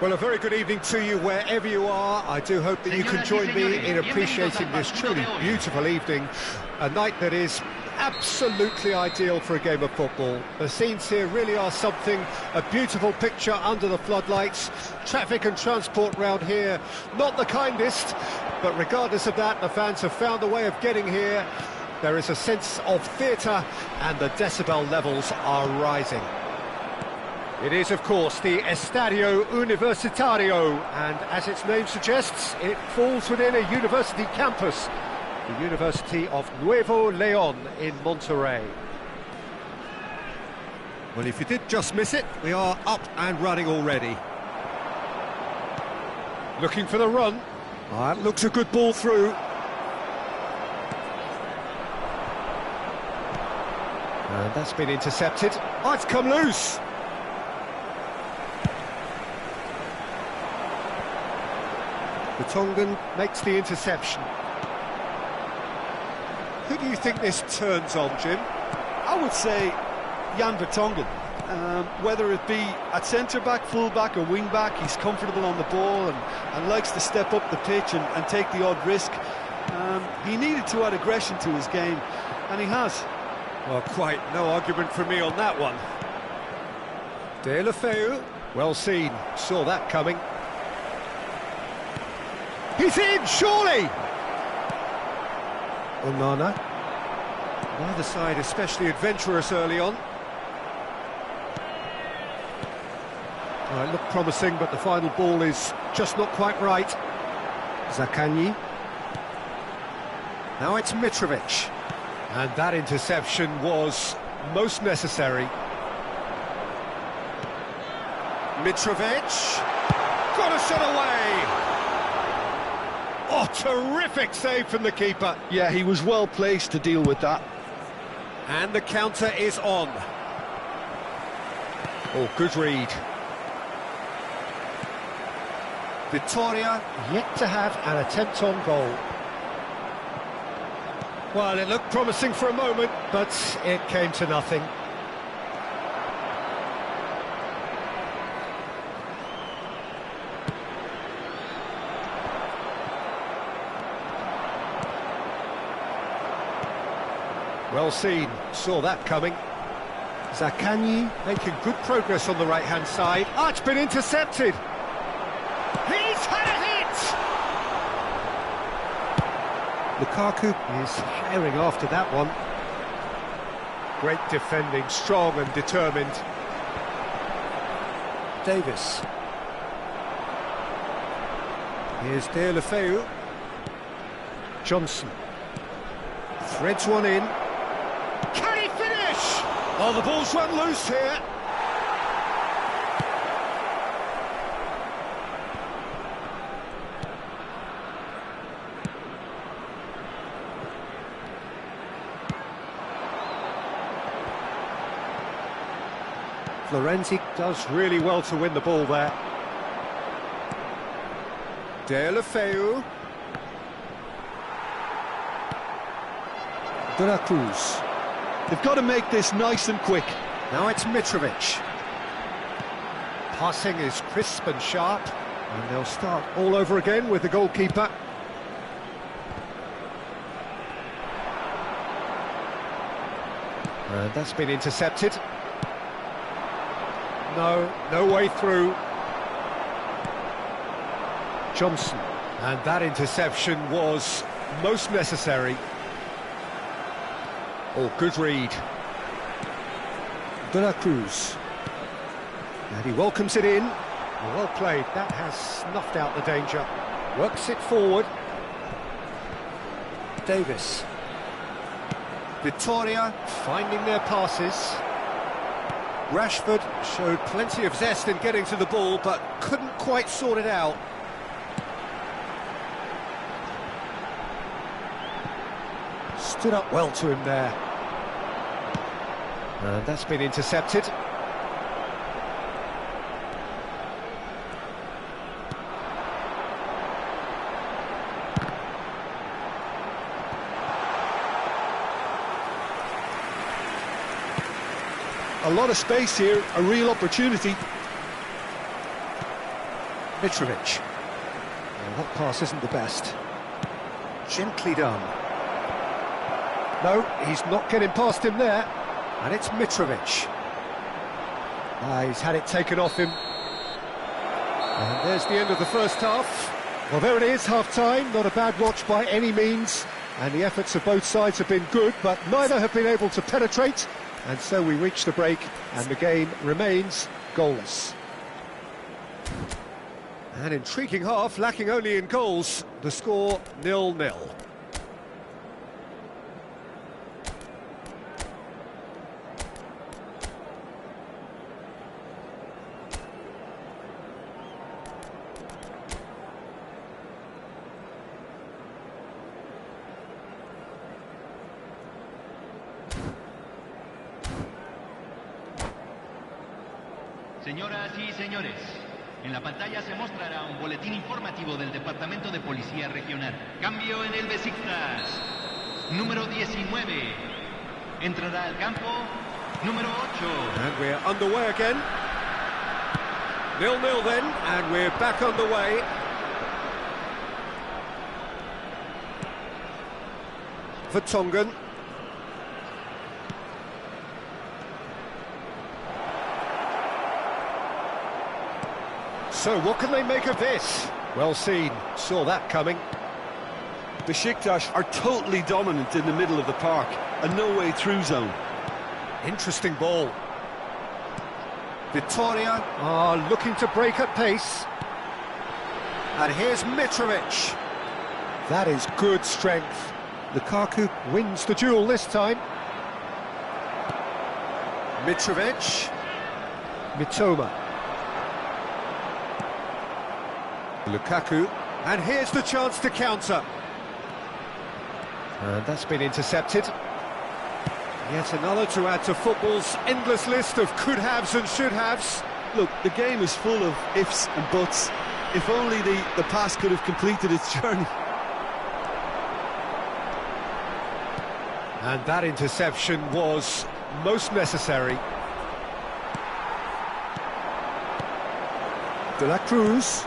Well, a very good evening to you wherever you are. I do hope that you can join me in appreciating this truly beautiful evening, a night that is absolutely ideal for a game of football. The scenes here really are something, a beautiful picture under the floodlights. Traffic and transport round here, not the kindest, but regardless of that, the fans have found a way of getting here. There is a sense of theatre and the decibel levels are rising. It is, of course, the Estadio Universitario, and as its name suggests, it falls within a university campus, the University of Nuevo León in Monterrey. Well, if you did just miss it, we are up and running already. Looking for the run. That looks a good ball through. And that's been intercepted. Oh, it's come loose. Vertonghen makes the interception. Who do you think this turns on, Jim? I would say Jan Vertonghen. Whether it be at centre-back, full-back or wing-back, he's comfortable on the ball and likes to step up the pitch and take the odd risk. He needed to add aggression to his game, and he has. Well, quite no argument from me on that one. Deulofeu, well seen, saw that coming. He's in, surely! Onana. Neither side especially adventurous early on. It looked promising, but the final ball is just not quite right. Zaccagni. Now it's Mitrovic. And that interception was most necessary. Mitrovic. Got a shot away! Oh, terrific save from the keeper. Yeah, he was well placed to deal with that. And the counter is on. Oh, good read. Vitória yet to have an attempt on goal. Well, it looked promising for a moment, but it came to nothing. Well seen, saw that coming. Zaccagni making good progress on the right-hand side. Ah, it's been intercepted! He's had a hit! Lukaku is firing after that one. Great defending, strong and determined. Davis. Here's Deulofeu. Johnson. Threads one in. Can he finish? Oh, the ball's run loose here. Florenzi does really well to win the ball there. Deulofeu. De La Cruz. They've got to make this nice and quick. Now it's Mitrovic. Passing is crisp and sharp, and they'll start all over again with the goalkeeper. And that's been intercepted. No way through. Johnson. And that interception was most necessary. Oh, good read. De La Cruz. And he welcomes it in. Well played, that has snuffed out the danger. Works it forward. Davis. Vitória finding their passes. Rashford showed plenty of zest in getting to the ball, but couldn't quite sort it out. Stood up well to him there. And that's been intercepted. A lot of space here, a real opportunity. Mitrovic. Well, that pass isn't the best. Gently done. No, he's not getting past him there. And it's Mitrovic. He's had it taken off him. And there's the end of the first half. Well, there it is, half-time. Not a bad watch by any means. And the efforts of both sides have been good, but neither have been able to penetrate. And so we reach the break, and the game remains goalless. An intriguing half, lacking only in goals. The score 0-0. Señoras y señores, en la pantalla se mostrará un boletín informativo del Departamento de Policía Regional. Cambio en el Besiktas. Número 19. Entrará al campo número 8. And we're underway again. 0-0 then, and we're back underway. Vertonghen. So what can they make of this? Well seen, saw that coming. Besiktas are totally dominant in the middle of the park, a no-way-through zone. Interesting ball. Vitória are looking to break at pace. And here's Mitrovic. That is good strength. Lukaku wins the duel this time. Mitrovic. Mitoma. Lukaku, and here's the chance to counter. And that's been intercepted. Yet another to add to football's endless list of could-haves and should-haves. Look, the game is full of ifs and buts. If only the pass could have completed its journey. And that interception was most necessary. De la Cruz.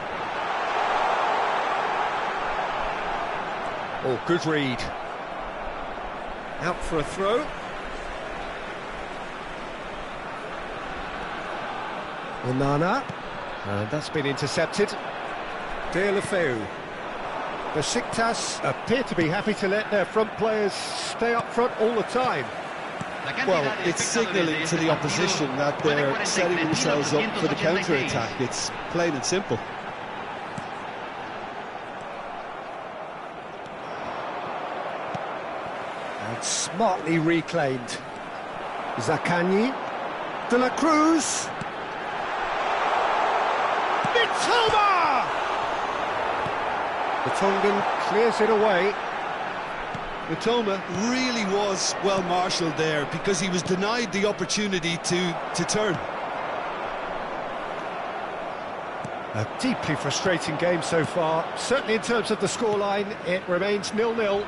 Oh, good read. Out for a throw. Onana. And that's been intercepted. Deulofeu. Besiktas appear to be happy to let their front players stay up front all the time. Well, it's signalling to the opposition that they're setting themselves up for the counter-attack. It's plain and simple. And smartly reclaimed. Zaccagni. De la Cruz. Mitoma! Vertonghen clears it away. Mitoma really was well marshalled there because he was denied the opportunity to turn. A deeply frustrating game so far. Certainly in terms of the scoreline, it remains 0-0.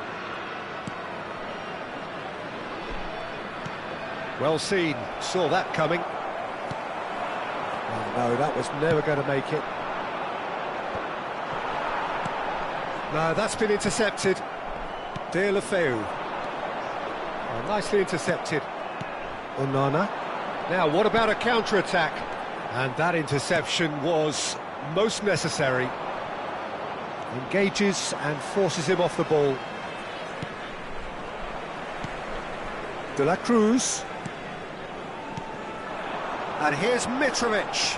Well seen, saw that coming. Oh no, that was never going to make it. No, that's been intercepted. Deulofeu. Oh, nicely intercepted. Onana. Now, what about a counter-attack? And that interception was most necessary. Engages and forces him off the ball. De la Cruz. And here's Mitrovic.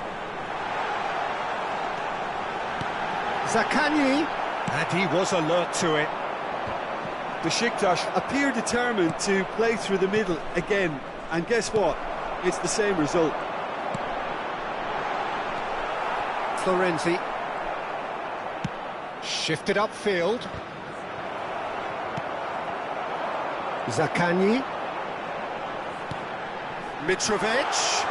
Zaccagni. And he was alert to it. Besiktas appear determined to play through the middle again. And guess what? It's the same result. Florenzi. Shifted upfield. Zaccagni. Mitrovic.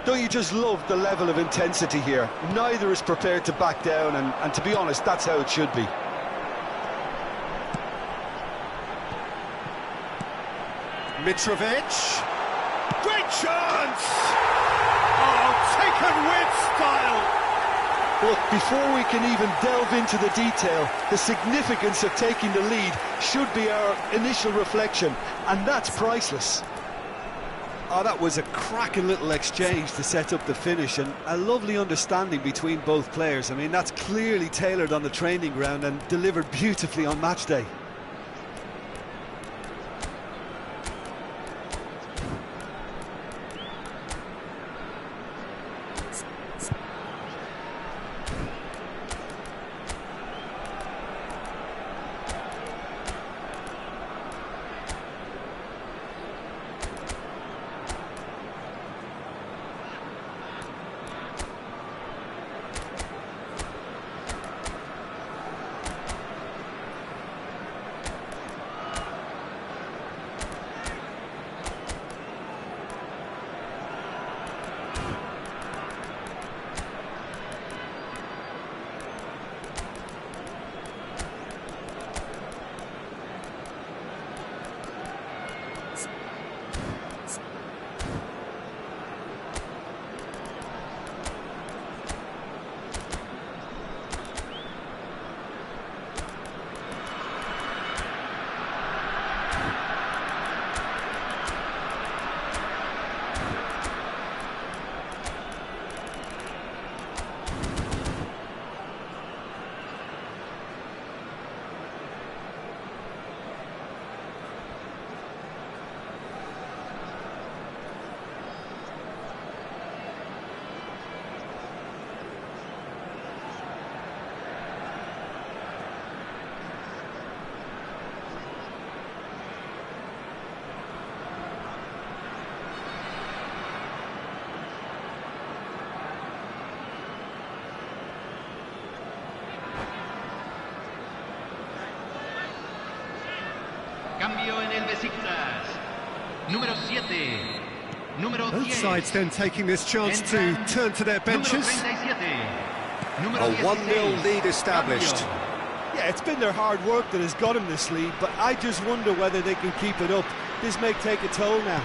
Don't you just love the level of intensity here? Neither is prepared to back down, and to be honest, that's how it should be. Mitrovic. Great chance! Oh, taken style. Look, before we can even delve into the detail, the significance of taking the lead should be our initial reflection, and that's priceless. Oh, that was a cracking little exchange to set up the finish, and a lovely understanding between both players. I mean, that's clearly tailored on the training ground and delivered beautifully on match day. Cambio en el Besiktas. Número 7. Número 10. Both sides then taking this chance to turn to their benches. Número 37. A 1-0 lead established. Yeah, it's been their hard work that has got them this lead, but I just wonder whether they can keep it up. This may take a toll now.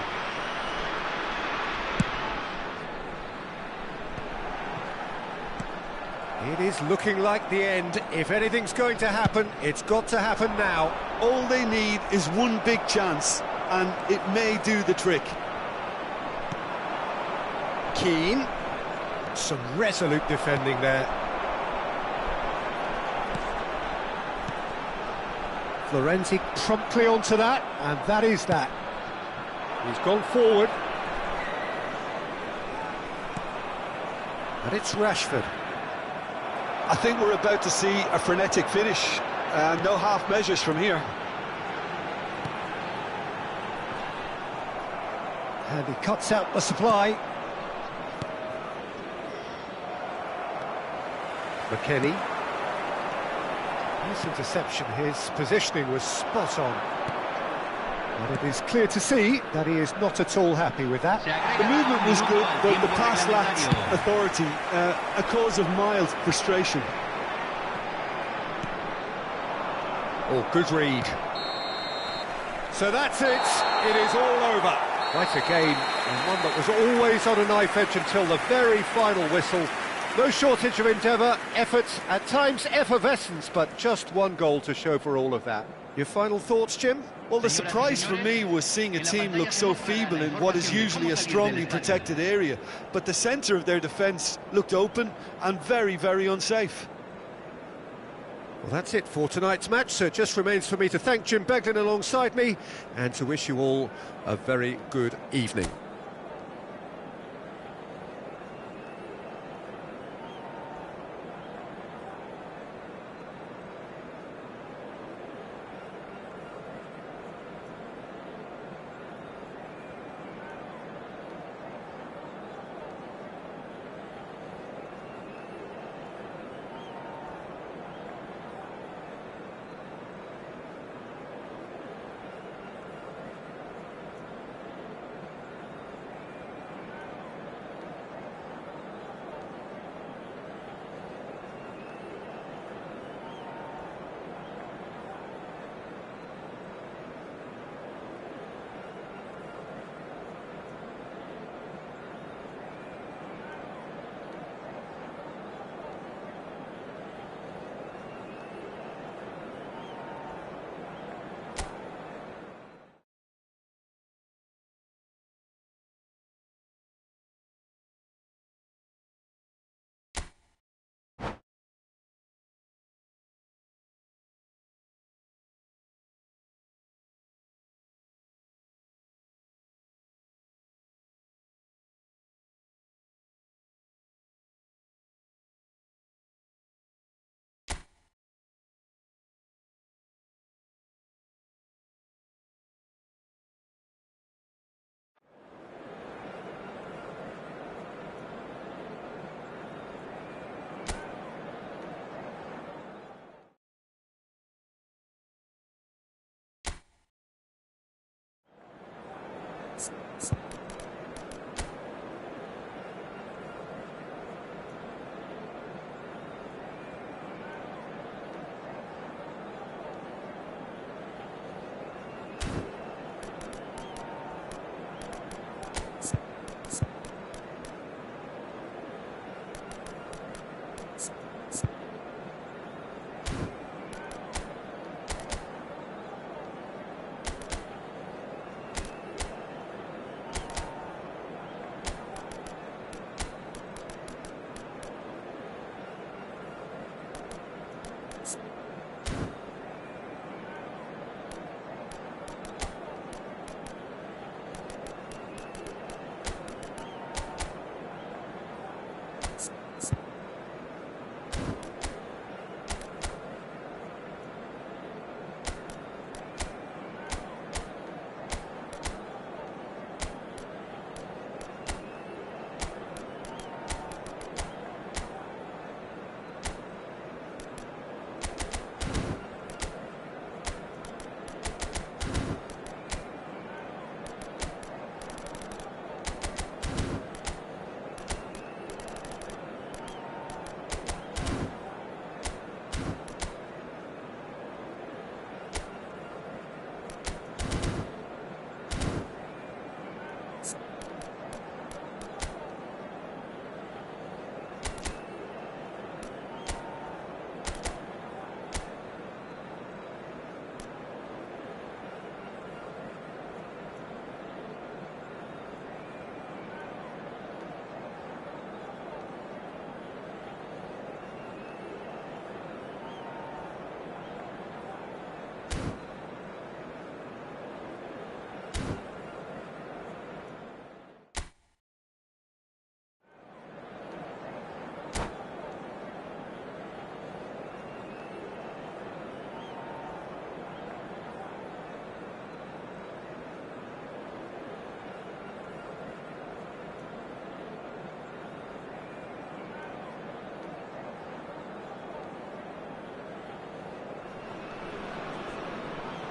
It is looking like the end. If anything's going to happen, it's got to happen now. All they need is one big chance, and it may do the trick. Keane. Some resolute defending there. Florenzi promptly onto that, and that is that. He's gone forward. And it's Rashford. I think we're about to see a frenetic finish. No half measures from here. And he cuts out the supply. McKennie. Nice interception, his positioning was spot on. And it is clear to see that he is not at all happy with that. The movement was good, but the pass lacked authority, a cause of mild frustration. Oh, good read. So that's it. It is all over. Quite a game, and one that was always on a knife edge until the very final whistle. No shortage of endeavour, effort, at times effervescence, but just one goal to show for all of that. Your final thoughts, Jim? Well, the surprise for me was seeing a team look so feeble in what is usually a strongly protected area, but the centre of their defence looked open and very, very unsafe. Well, that's it for tonight's match, so it just remains for me to thank Jim Beglin alongside me and to wish you all a very good evening.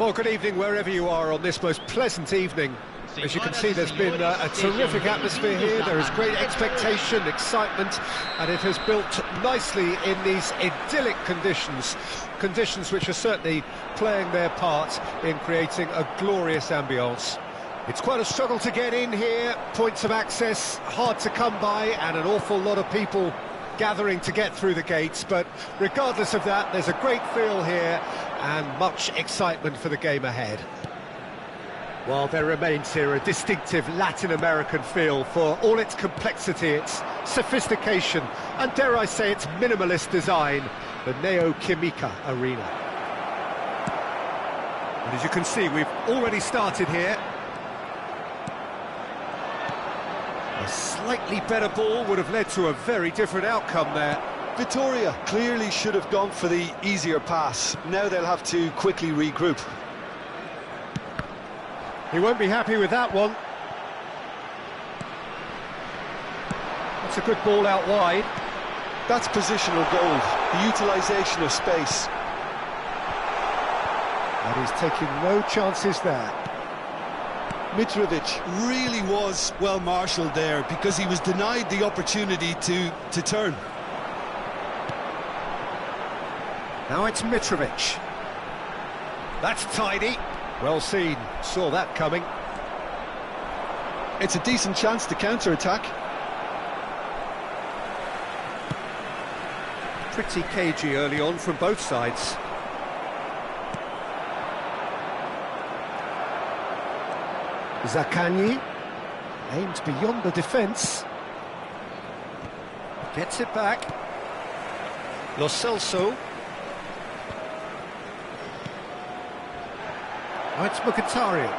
Well, good evening wherever you are on this most pleasant evening. As you can see, there's been a terrific atmosphere here. There is great expectation, excitement, and it has built nicely in these idyllic conditions. Conditions which are certainly playing their part in creating a glorious ambience. It's quite a struggle to get in here, points of access hard to come by, and an awful lot of people gathering to get through the gates, but regardless of that, there's a great feel here and much excitement for the game ahead. While there remains here a distinctive Latin American feel for all its complexity, its sophistication, and dare I say its minimalist design, the Neo Química Arena. And as you can see, we've already started here. A slightly better ball would have led to a very different outcome there. Vitoria clearly should have gone for the easier pass. Now they'll have to quickly regroup. He won't be happy with that one. That's a good ball out wide. That's positional goal, the utilisation of space. And he's taking no chances there. Mitrovic really was well marshalled there because he was denied the opportunity to turn. Now it's Mitrovic. That's tidy. Well seen, saw that coming. It's a decent chance to counter-attack. Pretty cagey early on from both sides. Zaccagni aims beyond the defence. Gets it back. Lo Celso. Oh, it's Mkhitaryan.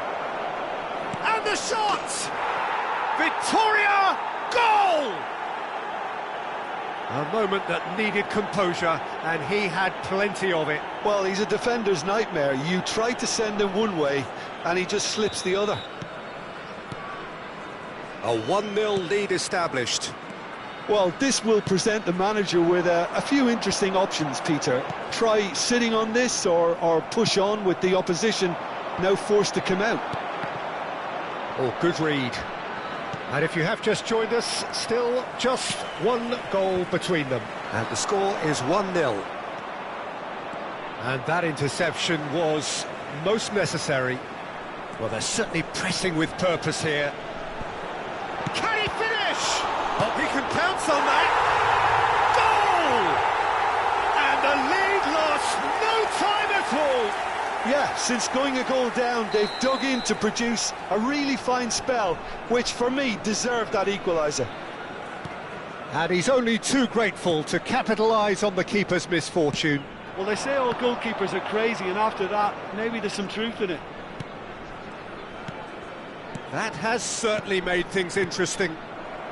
And the shot! Vitoria, goal! A moment that needed composure, and he had plenty of it. Well, he's a defender's nightmare. You try to send him one way, and he just slips the other. A 1-0 lead established. Well, this will present the manager with a few interesting options, Peter. Try sitting on this or push on with the opposition now forced to come out. Oh, good read. And if you have just joined us, still just one goal between them. And the score is 1-0. And that interception was most necessary. Well, they're certainly pressing with purpose here. Can he finish? Oh, he can pounce on that. Goal! And the lead lost no time at all. Yeah, since going a goal down, they've dug in to produce a really fine spell, which for me deserved that equaliser. And he's only too grateful to capitalise on the keeper's misfortune. Well, they say all goalkeepers are crazy, and after that, maybe there's some truth in it. That has certainly made things interesting.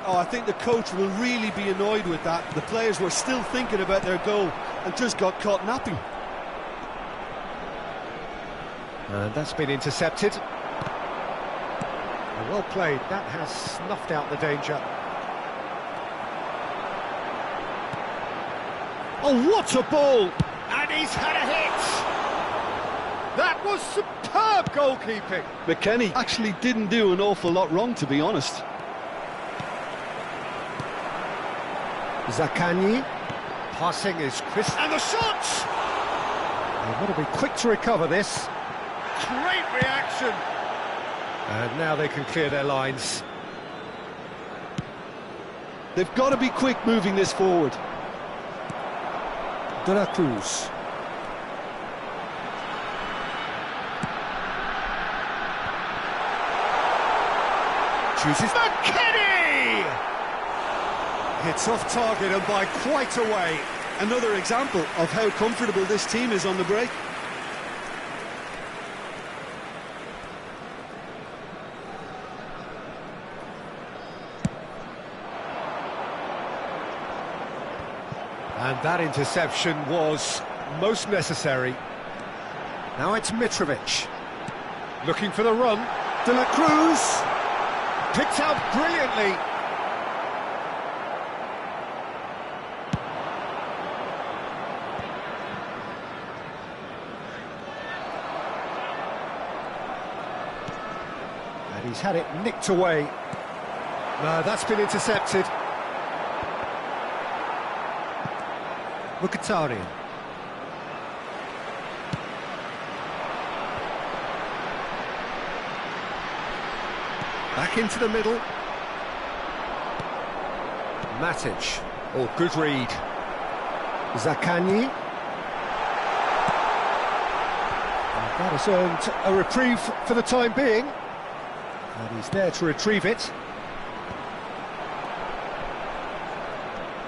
Oh, I think the coach will really be annoyed with that. The players were still thinking about their goal and just got caught napping. And that's been intercepted. Well played, that has snuffed out the danger. Oh, what a ball! And he's had a hit! That was superb goalkeeping! McKennie actually didn't do an awful lot wrong, to be honest. Zaccagni, passing is crisp. And the shot! They've got to be quick to recover this. Great reaction! And now they can clear their lines. They've got to be quick moving this forward. De La Cruz. Chooses McKennie! Hits off target and by quite a way. Another example of how comfortable this team is on the break. And that interception was most necessary. Now it's Mitrovic. Looking for the run. De La Cruz. Picked out brilliantly. He's had it nicked away. No, that's been intercepted. Mkhitaryan. Back into the middle. Matic. Oh, good read. Zaccagni. That has earned a reprieve for the time being. And he's there to retrieve it.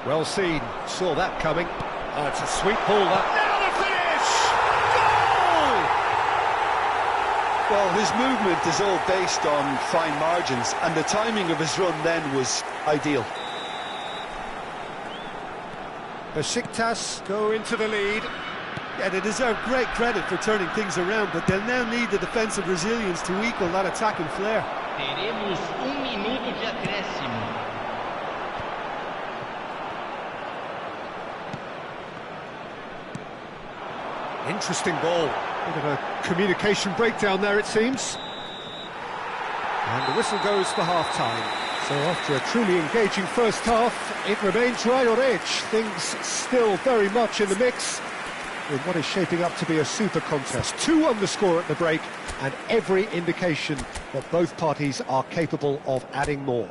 Well seen, saw that coming. Oh, it's a sweet ball, that. Now the finish! Goal! Well, his movement is all based on fine margins, and the timing of his run then was ideal. Besiktas go into the lead. Yeah, they deserve great credit for turning things around, but they'll now need the defensive resilience to equal that attacking flair. Teremos minuto de acréscimo. Interesting ball. Bit of a communication breakdown there, it seems. And the whistle goes for half-time. So after a truly engaging first half, it remains right on edge. Things still very much in the mix, in what is shaping up to be a super contest. 2 on the score at the break, and every indication that both parties are capable of adding more.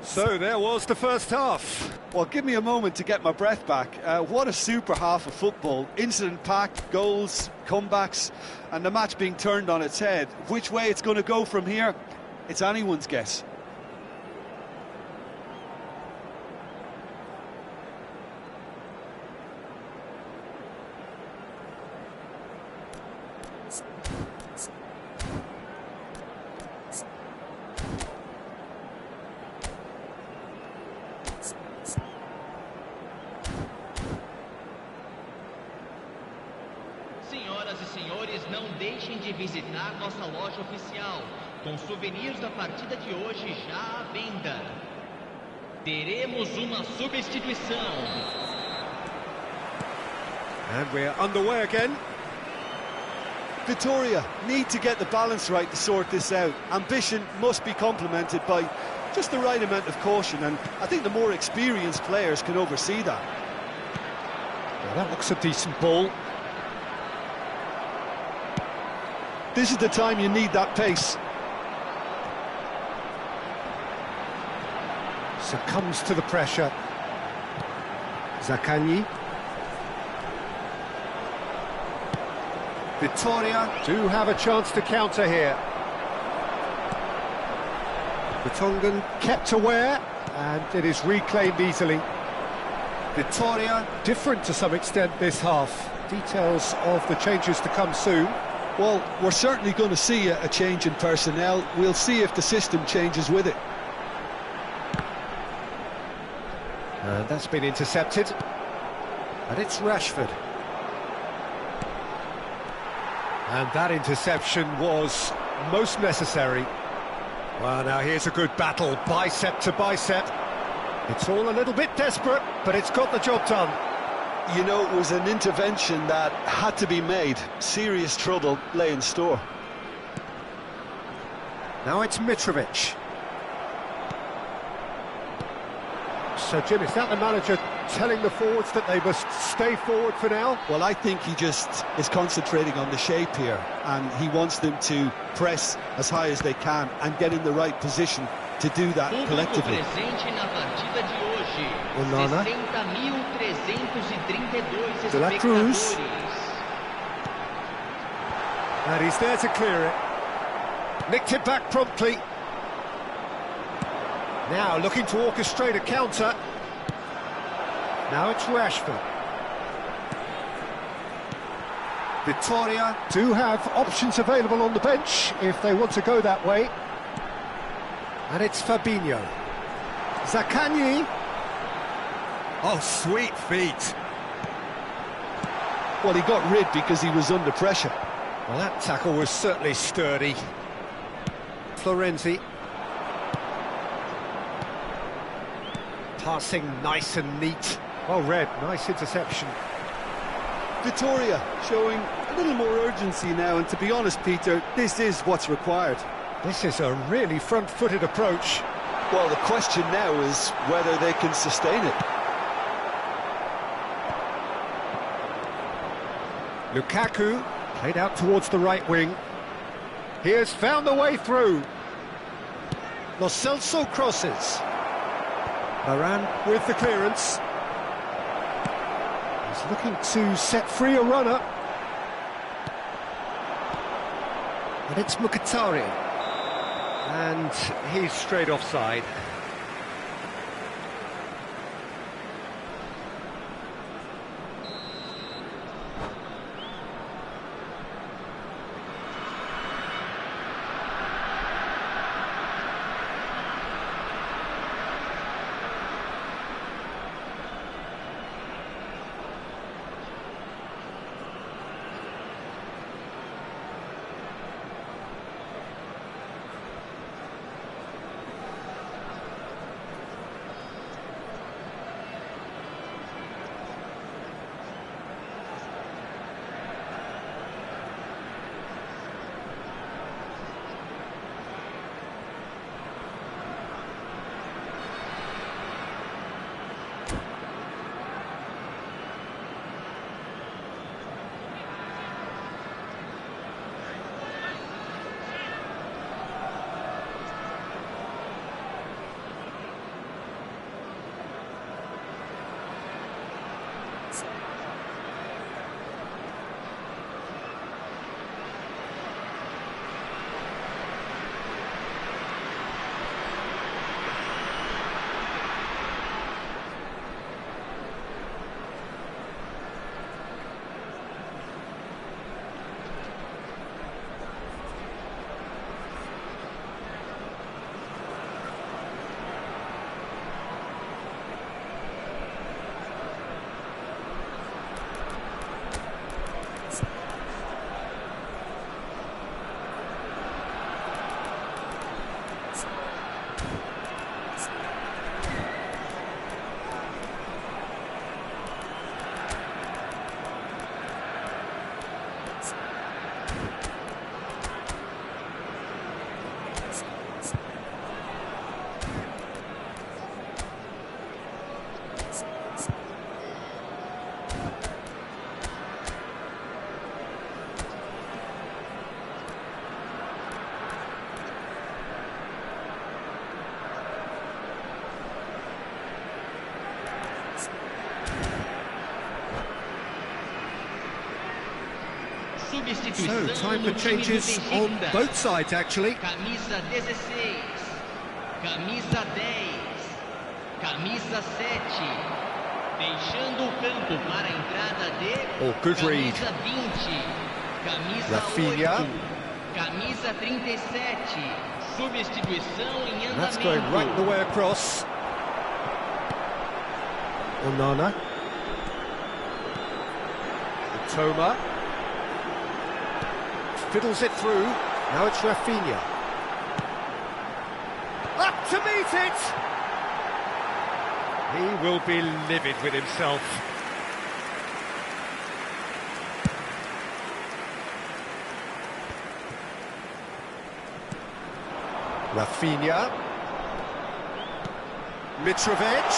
So there was the first half. Well, give me a moment to get my breath back. What a super half of football. Incident-packed, goals, comebacks, and the match being turned on its head. Which way it's going to go from here, it's anyone's guess. Senhoras e senhores, não deixem de visitar nossa loja oficial, com souvenirs da partida de hoje já à venda. Teremos uma substituição. And we're underway again. Vitória need to get the balance right to sort this out. Ambition must be complemented by just the right amount of caution, and I think the more experienced players can oversee that. Well, that looks a decent ball. This is the time you need that pace. Succumbs to the pressure. Zaccagni. Vitória do have a chance to counter here. Vertonghen kept aware, and it is reclaimed easily. Vitória different to some extent this half. Details of the changes to come soon. Well, we're certainly going to see a change in personnel. We'll see if the system changes with it. And that's been intercepted. And it's Rashford. And that interception was most necessary. Well, now here's a good battle, bicep to bicep. It's all a little bit desperate, but it's got the job done. You know, it was an intervention that had to be made. Serious trouble lay in store. Now it's Mitrovic. So, Jim, is that the manager telling the forwards that they must stay forward for now? Well, I think he just is concentrating on the shape here, and he wants them to press as high as they can and get in the right position to do that collectively. Onana. De La Cruz. And he's there to clear it. Nicked it back promptly. Now looking to orchestrate a counter. Now it's Rashford. Vitória do have options available on the bench if they want to go that way. And it's Fabinho. Zaccagni. Oh, sweet feet. Well, he got rid because he was under pressure. Well, that tackle was certainly sturdy. Florenzi. Passing nice and neat. Well read, nice interception. Vitória showing a A little more urgency now, and to be honest, Peter, this is what's required. This is a really front-footed approach. Well, the question now is whether they can sustain it. Lukaku played out towards the right wing. He has found the way through. Lo Celso crosses. Varane with the clearance. He's looking to set free a runner. And it's Mkhitaryan. And he's straight offside. So, time for changes on both sides, actually. Camisa 16, camisa 10, camisa 7, deixando o campo para a entrada de Oh, good read. camisa 20, camisa Rafinha. 8, camisa 37, substituição em And that's going right the andamento. way across. Onana. Toma. Fiddles it through. Now it's Rafinha. Up to meet it! He will be livid with himself. Rafinha. Mitrovic.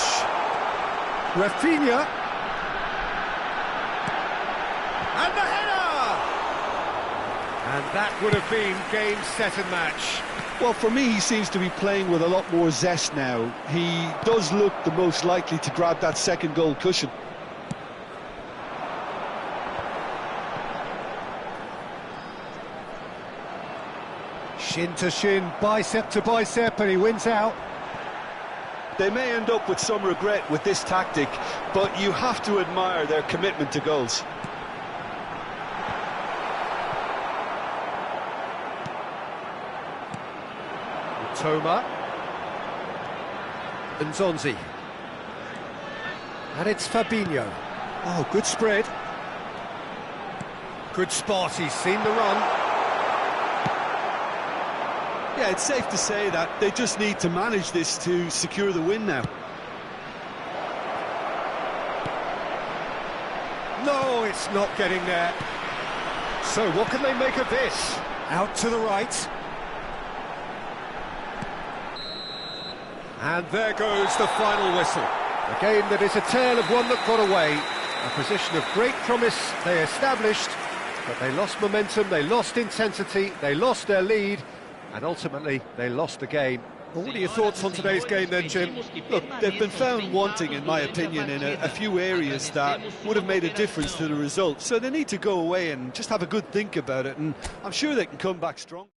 Rafinha. And the header! And that would have been game, set and match. Well, for me, he seems to be playing with a lot more zest now. He does look the most likely to grab that second goal cushion. Shin to shin, bicep to bicep, and he wins out. They may end up with some regret with this tactic, but you have to admire their commitment to goals. Toma. Nzonzi. And it's Fabinho. Oh, good spread. Good spot, he's seen the run. Yeah, it's safe to say that they just need to manage this to secure the win now. No, it's not getting there. So what can they make of this? Out to the right. And there goes the final whistle. A game that is a tale of one that got away. A position of great promise they established, but they lost momentum, they lost intensity, they lost their lead, and ultimately they lost the game. Well, what are your thoughts on today's game then, Jim? Look, they've been found wanting, in my opinion, in a few areas that would have made a difference to the result. So they need to go away and just have a good think about it, and I'm sure they can come back strong.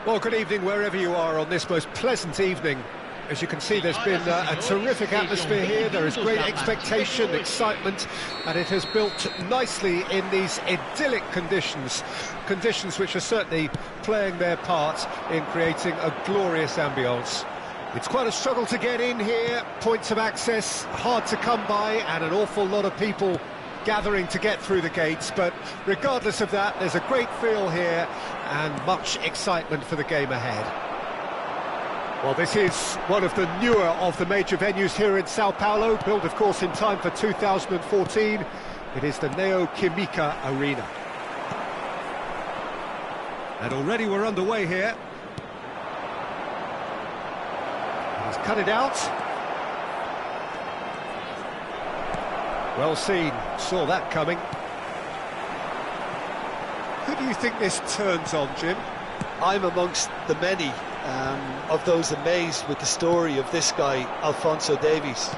Well, good evening wherever you are on this most pleasant evening. As you can see, there's been a terrific atmosphere here. There is great expectation, excitement, and it has built nicely in these idyllic conditions. Conditions which are certainly playing their part in creating a glorious ambience. It's quite a struggle to get in here, points of access hard to come by, and an awful lot of people gathering to get through the gates, but regardless of that, there's a great feel here and much excitement for the game ahead. Well, this is one of the newer of the major venues here in Sao Paulo, built of course in time for 2014. It is the Neoquímica Arena. And already we're underway here. He's cut it out. Well seen, saw that coming. Who do do you think this turns on, Jim? I'm amongst the many of those amazed with the story of this guy, Alphonso Davies.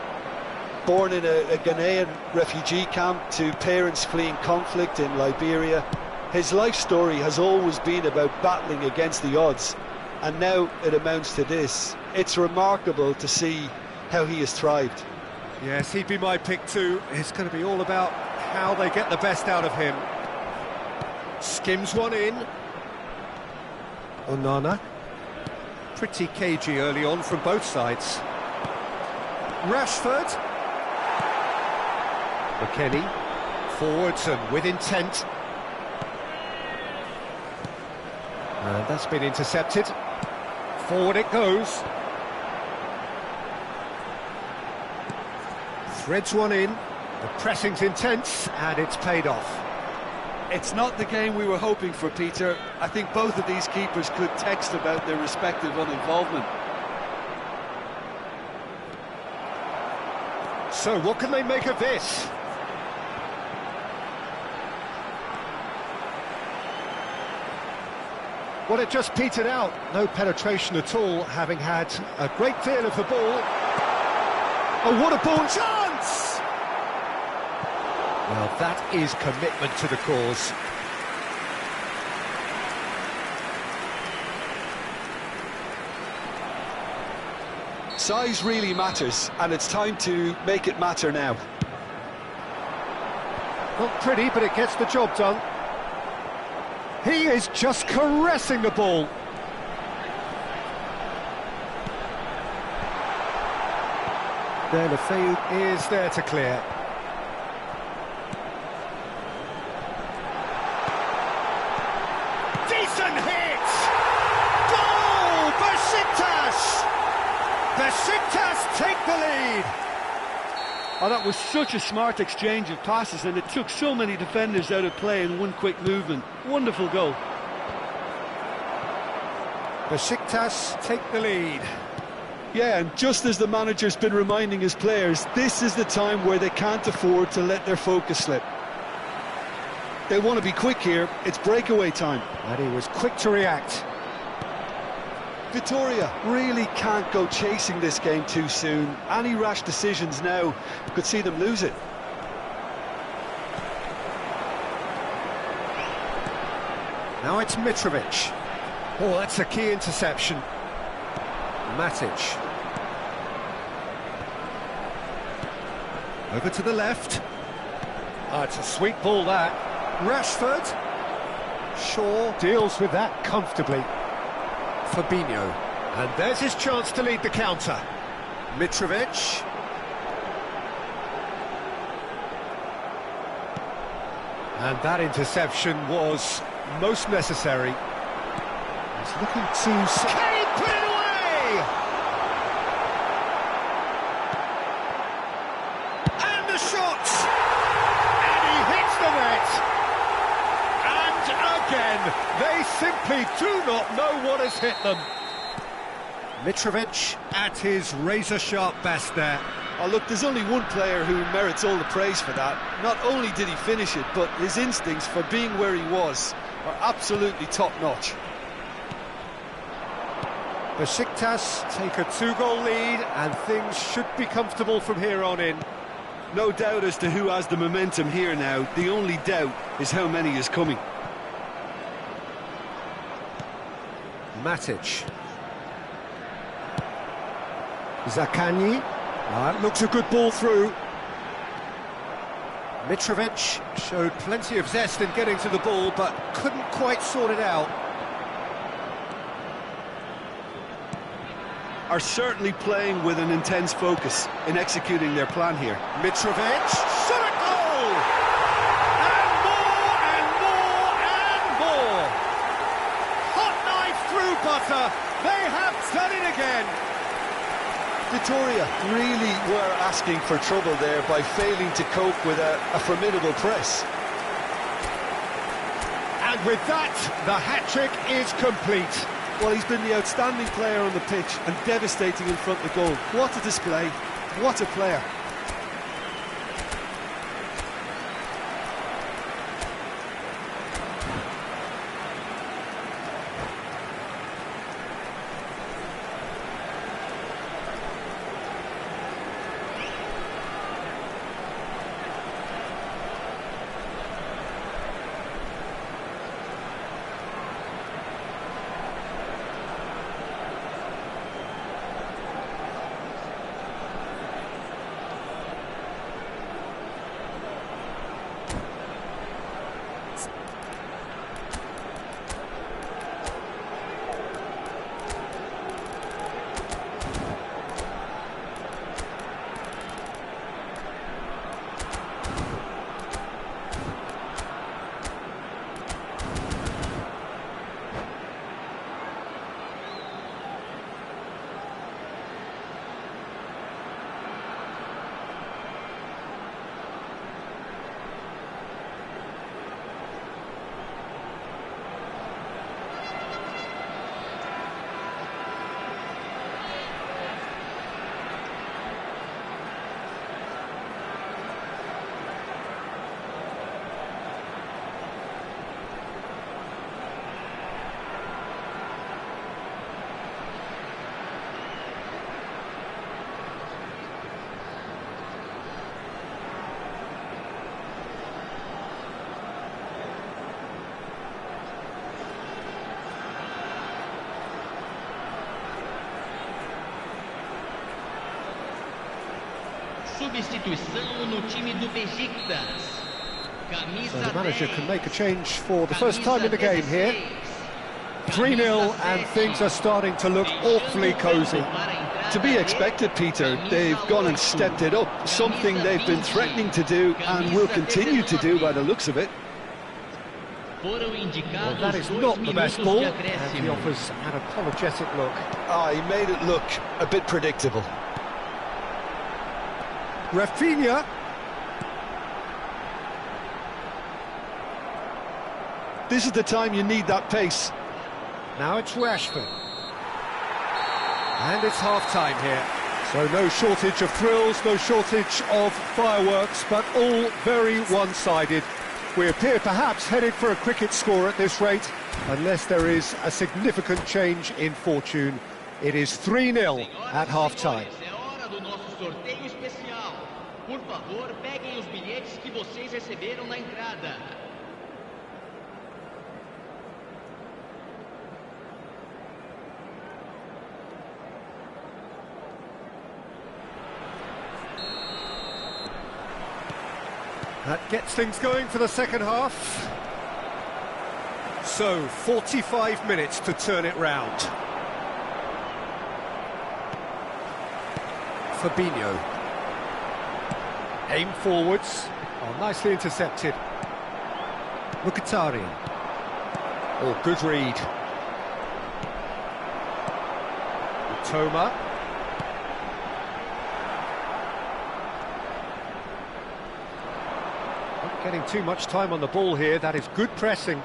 Born in a Ghanaian refugee camp to parents fleeing conflict in Liberia, his life story has always been about battling against the odds, and now it amounts to this. It's remarkable to see how he has thrived. Yes, he'd be my pick too. It's going to be all about how they get the best out of him. Skims one in. Onana. Pretty cagey early on from both sides. Rashford. McKennie. Forwards and with intent. And that's been intercepted. Forward it goes. Threads one in. The pressing's intense and it's paid off. It's not the game we were hoping for, Peter. I think both of these keepers could text about their respective uninvolvement. So what can they make of this? Well, it just petered out. No penetration at all, having had a great deal of the ball. Oh, what a ball chance! Well, that is commitment to the cause. Size really matters, and it's time to make it matter now. Not pretty, but it gets the job done. He is just caressing the ball. Deulofeu is there to clear. Decent hit! Goal! Besiktas! Besiktas take the lead! Oh, that was such a smart exchange of passes, and it took so many defenders out of play in one quick movement. Wonderful goal. Besiktas take the lead. Yeah, and just as the manager's been reminding his players, this is the time where they can't afford to let their focus slip. They want to be quick here. It's breakaway time. And he was quick to react. Vitória really can't go chasing this game too soon. Any rash decisions now could see them lose it. Now it's Mitrovic. Oh, that's a key interception. Matic. Over to the left. Oh, it's a sweet ball, that. Rashford. Shaw deals with that comfortably. Fabinho. And there's his chance to lead the counter. Mitrovic. And that interception was most necessary. He's looking to... Kane put it away! And the shot! And he hits the net! And again, they simply do not know what has hit them. Mitrovic at his razor-sharp best there. Oh, look, there's only one player who merits all the praise for that. Not only did he finish it, but his instincts for being where he was are absolutely top-notch. Besiktas take a 2-goal lead, and things should be comfortable from here on in. No doubt as to who has the momentum here now. The only doubt is how many is coming. Matic. Zaccagni. Looks a good ball through. Mitrovic showed plenty of zest in getting to the ball, but couldn't quite sort it out. Are certainly playing with an intense focus in executing their plan here. Mitrovic, shot at goal! And more, and more, and more! Hot knife through butter, they have done it again! Vitória really were asking for trouble there by failing to cope with a formidable press. And with that, the hat-trick is complete. Well, he's been the outstanding player on the pitch and devastating in front of the goal. What a display, what a player. substituição no time do Besiktas. So the manager can make a change for the first time in the game here. 3-0 and things are starting to look awfully cosy. To be expected, Peter. They've gone and stepped it up, something they've been threatening to do and will continue to do by the looks of it. Well, that is not the best ball, and he offers an apologetic look. He made it look a bit predictable. Rafinha. This is the time you need that pace. Now it's Rashford. And it's half-time here. So no shortage of thrills, no shortage of fireworks, but all very one-sided. We appear perhaps headed for a cricket score at this rate, unless there is a significant change in fortune. It is 3-0 at half-time. Por favor, peguem os bilhetes que vocês receberam na entrada. That gets things going for the second half. So, 45 minutes to turn it round. Fabinho. Aim forwards. Oh, nicely intercepted. Mkhitaryan. Oh, good read. Toma. Not getting too much time on the ball here. That is good pressing.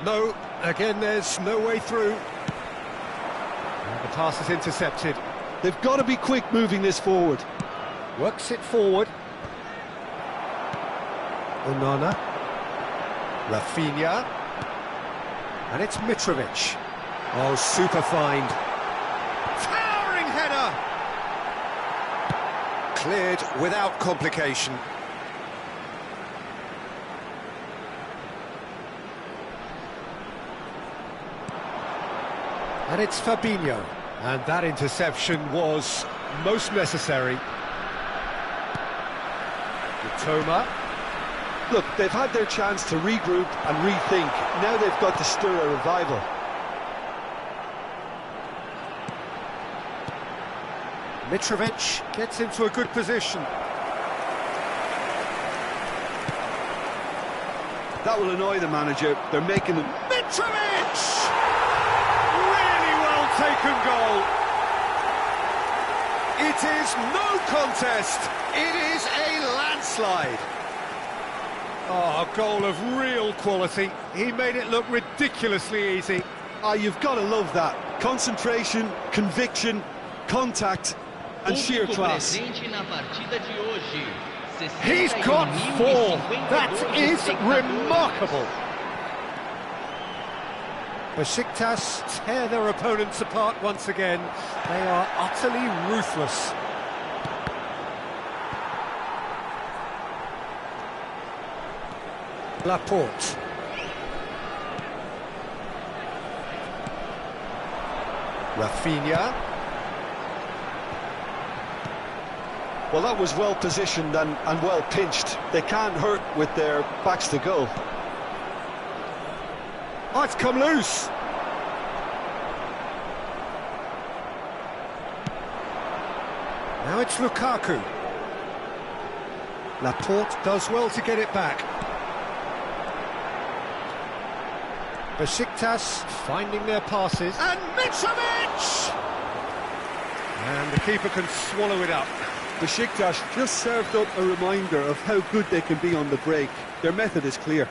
No, again, there's no way through. And the pass is intercepted. They've got to be quick moving this forward. Works it forward. Onana. Rafinha. And it's Mitrovic. Oh, super find. Towering header! Cleared without complication. And it's Fabinho. And that interception was most necessary. Toma. Look, they've had their chance to regroup and rethink. Now they've got to stir a revival. Mitrovic gets into a good position. That will annoy the manager. They're making them... Mitrovic! Really well taken goal. It is no contest. It is a landslide. Oh, a goal of real quality. He made it look ridiculously easy. You've got to love that. Concentration, conviction, contact and sheer class. He's got 4. That is remarkable. Besiktas tear their opponents apart once again. They are utterly ruthless. Laporte. Rafinha. Well, that was well positioned and well pinched. They can't hurt with their backs to goal. Oh, it's come loose. Now it's Lukaku. Laporte does well to get it back. Besiktas finding their passes. And Mitrovic! And the keeper can swallow it up. Besiktas just served up a reminder of how good they can be on the break. Their method is clear.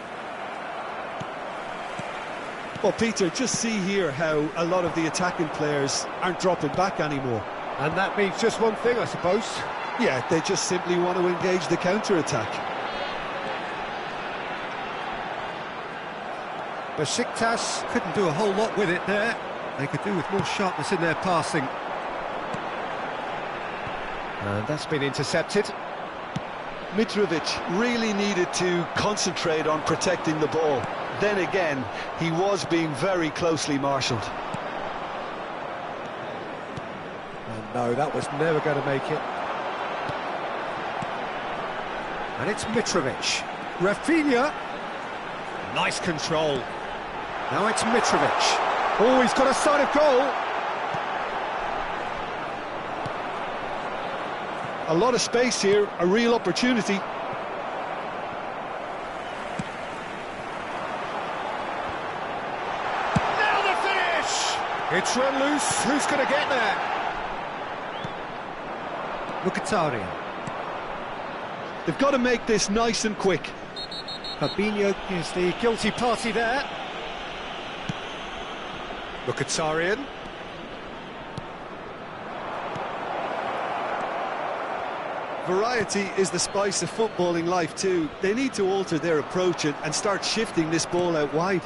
Well, Peter, just see here how a lot of the attacking players aren't dropping back anymore. And that means just one thing, I suppose. Yeah, they just simply want to engage the counter-attack. Besiktas couldn't do a whole lot with it there. They could do with more sharpness in their passing. And that's been intercepted. Mitrovic really needed to concentrate on protecting the ball. Then again, he was being very closely marshalled. And no, that was never going to make it. And it's Mitrovic. Rafinha. Nice control. Now it's Mitrovic. Oh, he's got a sight of goal. A lot of space here, a real opportunity. Now the finish! It's run loose. Who's going to get there? Mkhitaryan. They've got to make this nice and quick. Fabinho is the guilty party there. Mkhitaryan. Variety is the spice of footballing life too. They need to alter their approach and start shifting this ball out wide.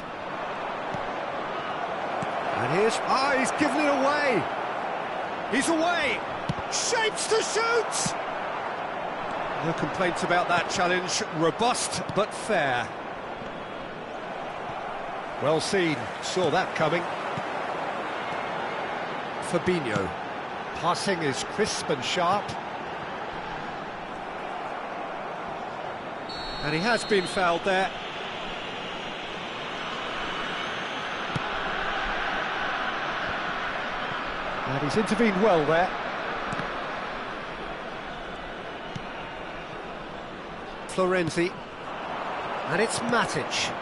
And here's... Ah, he's given it away! He's away! Shapes to shoot! No complaints about that challenge. Robust, but fair. Well seen. Saw that coming. Fabinho. Passing is crisp and sharp. And he has been fouled there. And he's intervened well there. Florenzi. And it's Matic.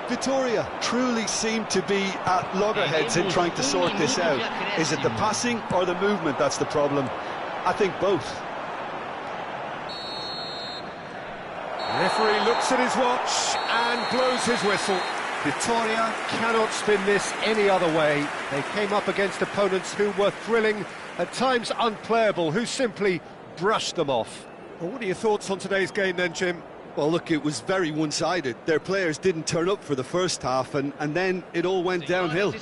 Vitoria truly seem to be at loggerheads in trying to sort this out. Is it the passing or the movement that's the problem? I think both. The referee looks at his watch and blows his whistle. Vitoria cannot spin this any other way. They came up against opponents who were thrilling, at times unplayable, who simply brushed them off. Well, what are your thoughts on today's game then, Jim? Well, look, it was very one-sided. Their players didn't turn up for the first half, and then it all went downhill.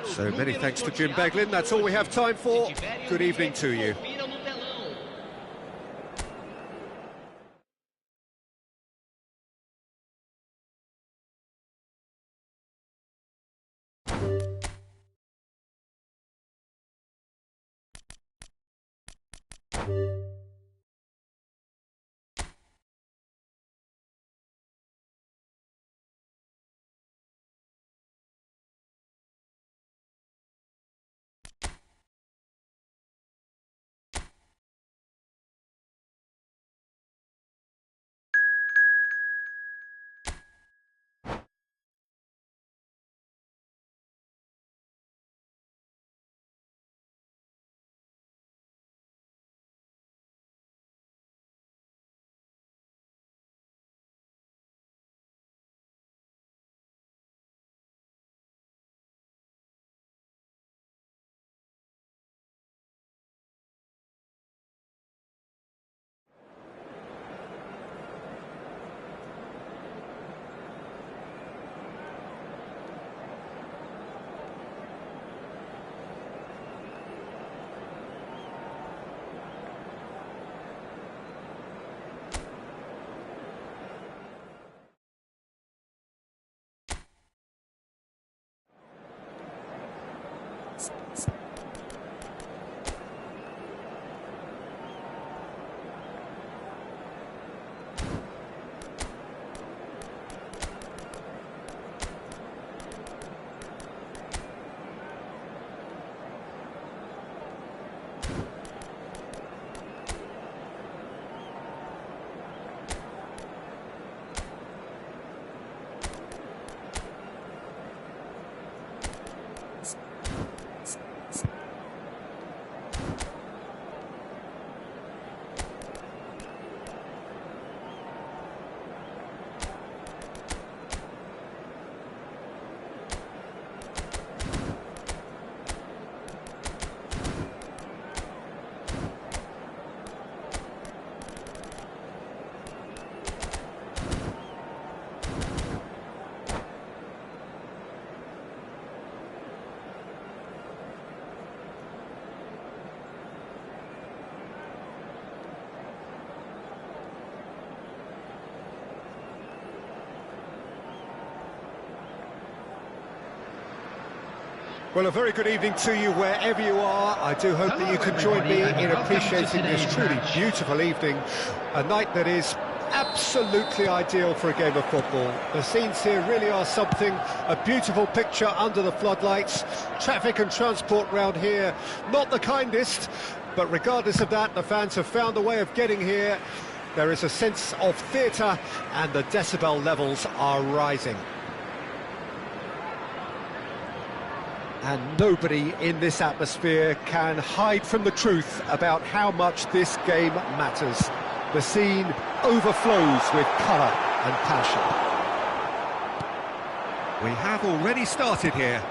So many thanks to Jim Beglin. That's all we have time for. Good evening to you. Well, a very good evening to you wherever you are. I do hope that you can join me in appreciating this truly beautiful evening, a night that is absolutely ideal for a game of football. The scenes here really are something, a beautiful picture under the floodlights. Traffic and transport round here, not the kindest, but regardless of that, the fans have found a way of getting here. There is a sense of theatre and the decibel levels are rising. And nobody in this atmosphere can hide from the truth about how much this game matters. The scene overflows with colour and passion. We have already started here.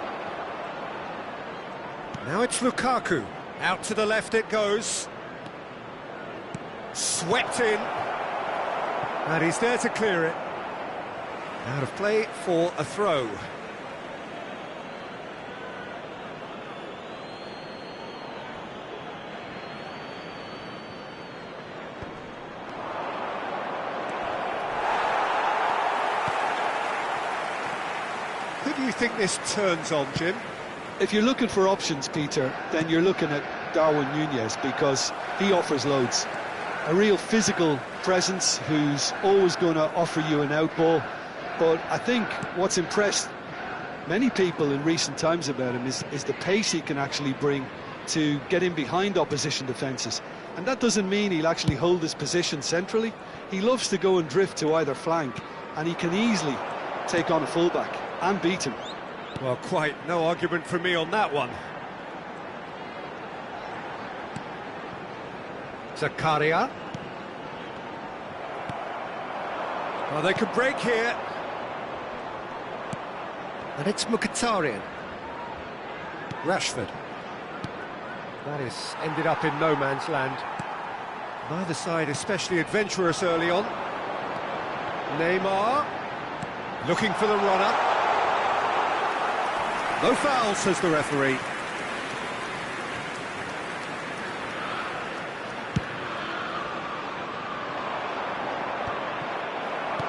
Now it's Lukaku. Out to the left it goes. Swept in. And he's there to clear it. Out of play for a throw. Who do you think this turns on, Jim? If you're looking for options, Peter, then you're looking at Darwin Núñez, because he offers loads. A real physical presence who's always going to offer you an outball. But I think what's impressed many people in recent times about him is the pace he can actually bring to get in behind opposition defences. And that doesn't mean he'll actually hold his position centrally. He loves to go and drift to either flank, and he can easily take on a fullback and beat him. Well, quite no argument from me on that one. Zakaria. Well, they can break here. And it's Mkhitaryan. Rashford. That is ended up in no man's land. Neither side especially adventurous early on. Neymar. Looking for the runner. No foul, says the referee.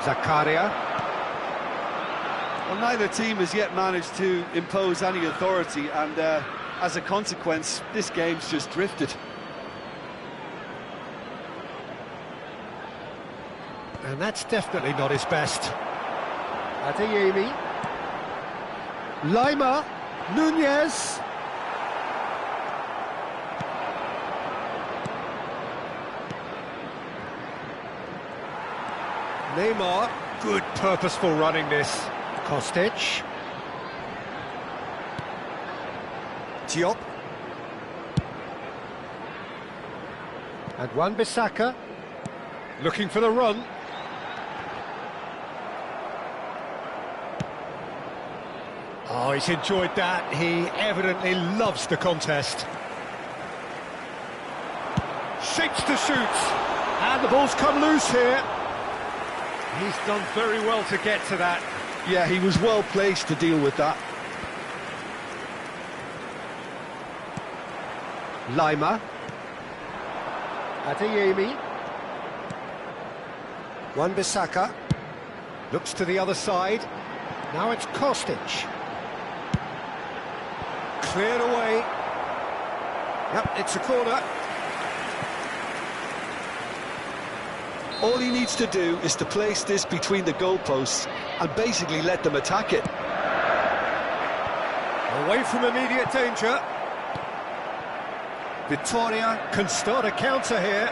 Zakaria. Well, neither team has yet managed to impose any authority, and as a consequence, this game's just drifted. And that's definitely not his best. Adeyemi. Lima. Núñez. Neymar. Good purposeful running this. Kostic. Diop. And Wan-Bissaka. Looking for the run. Oh, he's enjoyed that. He evidently loves the contest. Shapes to shoot. And the ball's come loose here. He's done very well to get to that. Yeah, he was well placed to deal with that. Lima. Adeyemi. Wan-Bissaka. Looks to the other side. Now it's Kostic. Cleared away. Yep, it's a corner. All he needs to do is to place this between the goalposts and basically let them attack it. Away from immediate danger. Vitória can start a counter here.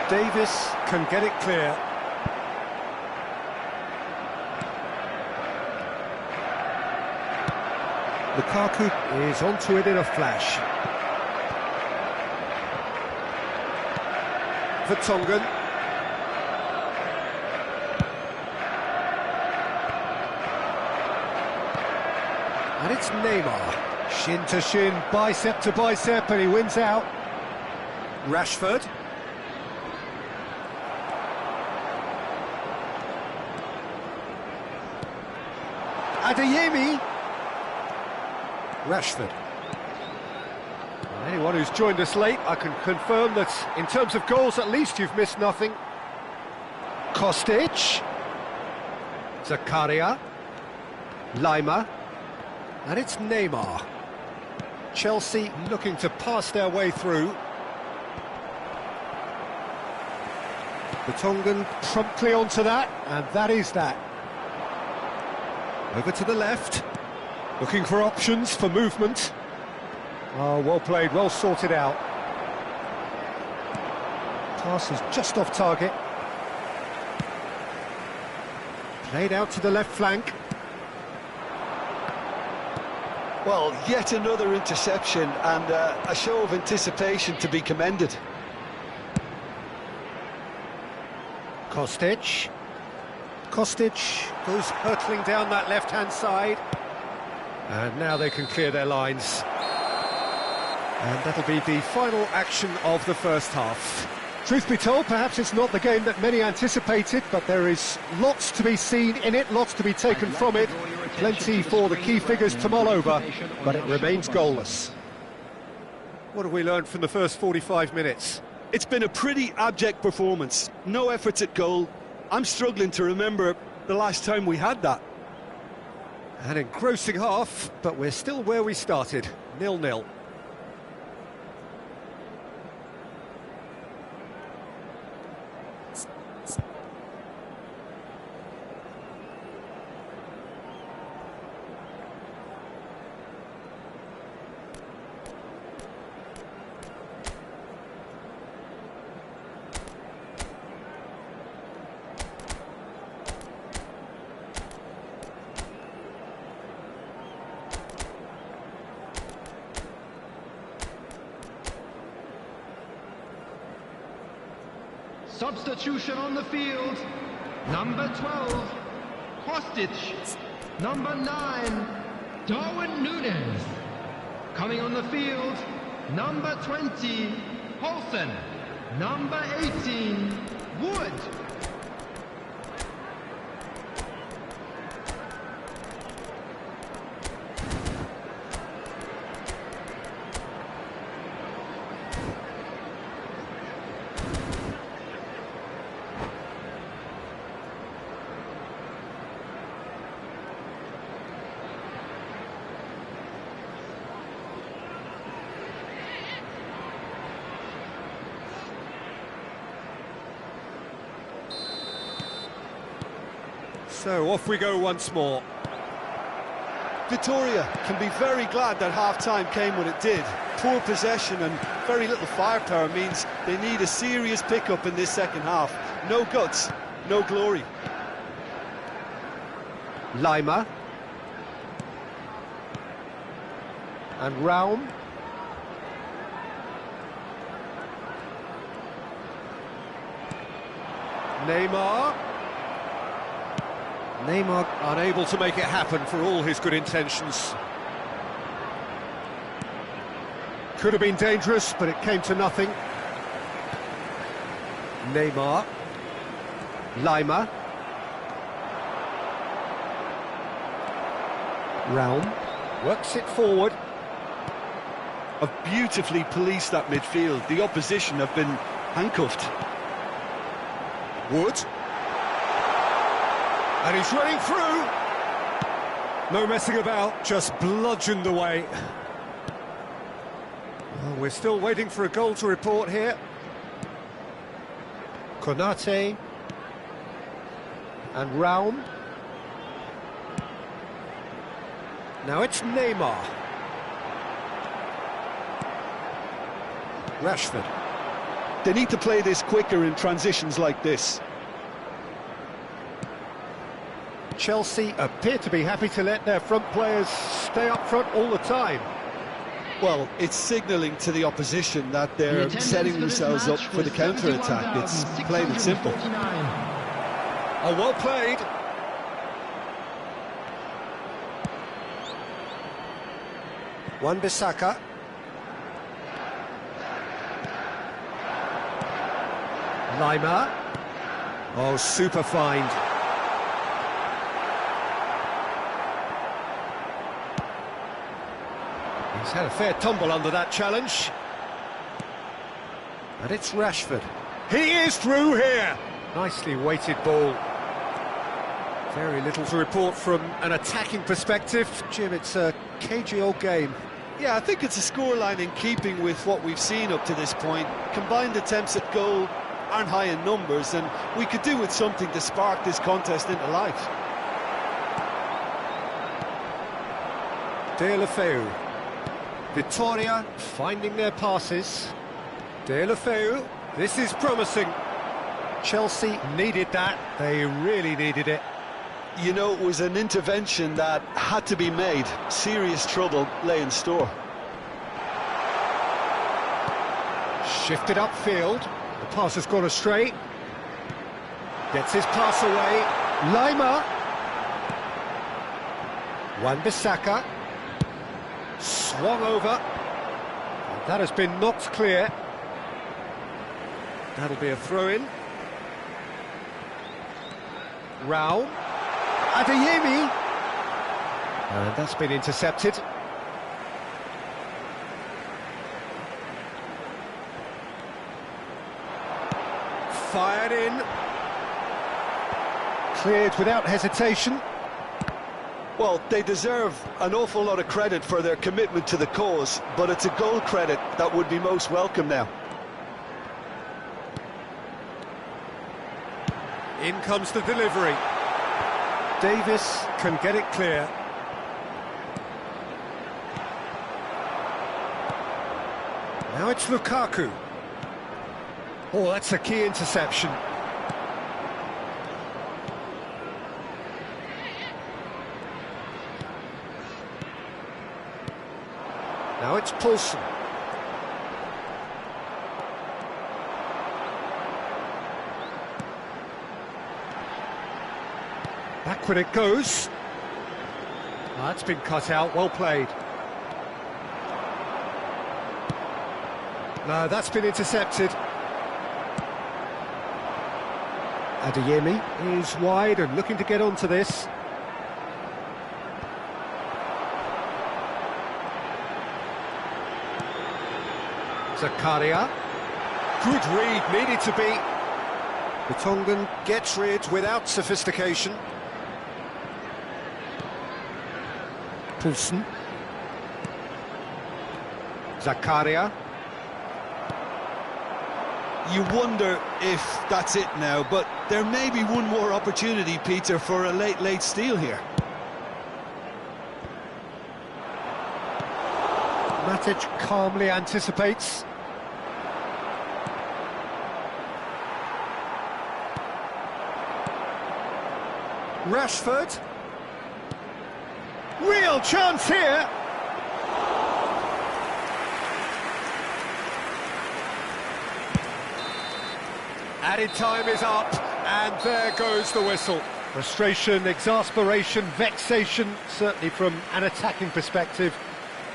Davis can get it clear. Lukaku is onto it in a flash. Vertonghen. And it's Neymar. Shin to shin, bicep to bicep, and he wins out. Rashford. Adeyemi. Rashford. Anyone who's joined us late, I can confirm that in terms of goals, at least you've missed nothing. Kostic. Zakaria. Lima. And it's Neymar. Chelsea looking to pass their way through. Vertonghen promptly onto that, and that is that. Over to the left, looking for options for movement. Oh, well played, well sorted out. Pass is just off target. Played out to the left flank. Well, yet another interception and a show of anticipation to be commended. Kostic. Kostic goes hurtling down that left-hand side. And now they can clear their lines. And that'll be the final action of the first half. Truth be told, perhaps it's not the game that many anticipated, but there is lots to be seen in it, lots to be taken from it. Plenty for the key figures to mull over, but it remains goalless. What have we learned from the first 45 minutes? It's been a pretty abject performance. No efforts at goal. I'm struggling to remember the last time we had that. An engrossing half, but we're still where we started, 0-0. Substitution on the field. Number 12, Kostic. Number 9, Darwin Núñez. Coming on the field, number 20, Poulsen. Number 18, Wood. So off we go once more. Vitoria can be very glad that half-time came when it did. Poor possession and very little firepower means they need a serious pickup in this second half. No guts, no glory. Lima. And Raum. Neymar. Neymar unable to make it happen for all his good intentions. Could have been dangerous, but it came to nothing. Neymar. Lima. Raum works it forward. Have beautifully policed that midfield. The opposition have been handcuffed. Wood. And he's running through. No messing about, just bludgeoned away. Well, we're still waiting for a goal to report here. Konate. And Raum. Now it's Neymar. Rashford. They need to play this quicker in transitions like this. Chelsea appear to be happy to let their front players stay up front all the time. Well, it's signalling to the opposition that they're setting themselves up for the counter-attack. It's plain and simple. Oh, well played. Wan-Bissaka. Lima. Oh, super find. He's had a fair tumble under that challenge. And it's Rashford. He is through here. Nicely weighted ball. Very little to report from an attacking perspective. Jim, it's a cagey old game. Yeah, I think it's a scoreline in keeping with what we've seen up to this point. Combined attempts at goal aren't high in numbers, and we could do with something to spark this contest into life. Deulofeu. Vitoria finding their passes. Deulofeu, this is promising. Chelsea needed that, they really needed it. You know, it was an intervention that had to be made. Serious trouble lay in store. Shifted upfield, the pass has gone astray. Gets his pass away, Lima. Wan-Bissaka. Swung over. And that has been knocked clear. That'll be a throw-in. Raul. Adeyemi. And that's been intercepted. Fired in. Cleared without hesitation. Well, they deserve an awful lot of credit for their commitment to the cause, but it's a goal credit that would be most welcome now. In comes the delivery. Davis can get it clear. Now it's Lukaku. Oh, that's a key interception. Now it's Poulsen. Backward it goes. Oh, that's been cut out, well played. No, that's been intercepted. Adeyemi is wide and looking to get onto this. Zakaria. Good read, needed to be. Vertonghen gets rid without sophistication. Poulsen. Zakaria. You wonder if that's it now, but there may be one more opportunity, Peter, for a late steal here. Matic calmly anticipates. Rashford. Real chance here. Added time is up, and there goes the whistle. Frustration, exasperation, vexation, certainly from an attacking perspective.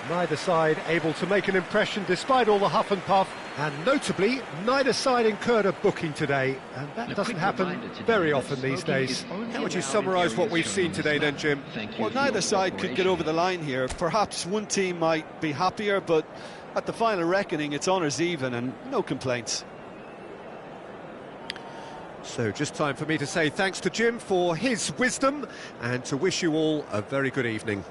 Neither side able to make an impression despite all the huff and puff, and notably, neither side incurred a booking today, and that doesn't happen very often these days. How would you summarise what we've seen today then, Jim? Well, neither side could get over the line here. Perhaps one team might be happier, but at the final reckoning, it's honours even and no complaints. So just time for me to say thanks to Jim for his wisdom and to wish you all a very good evening.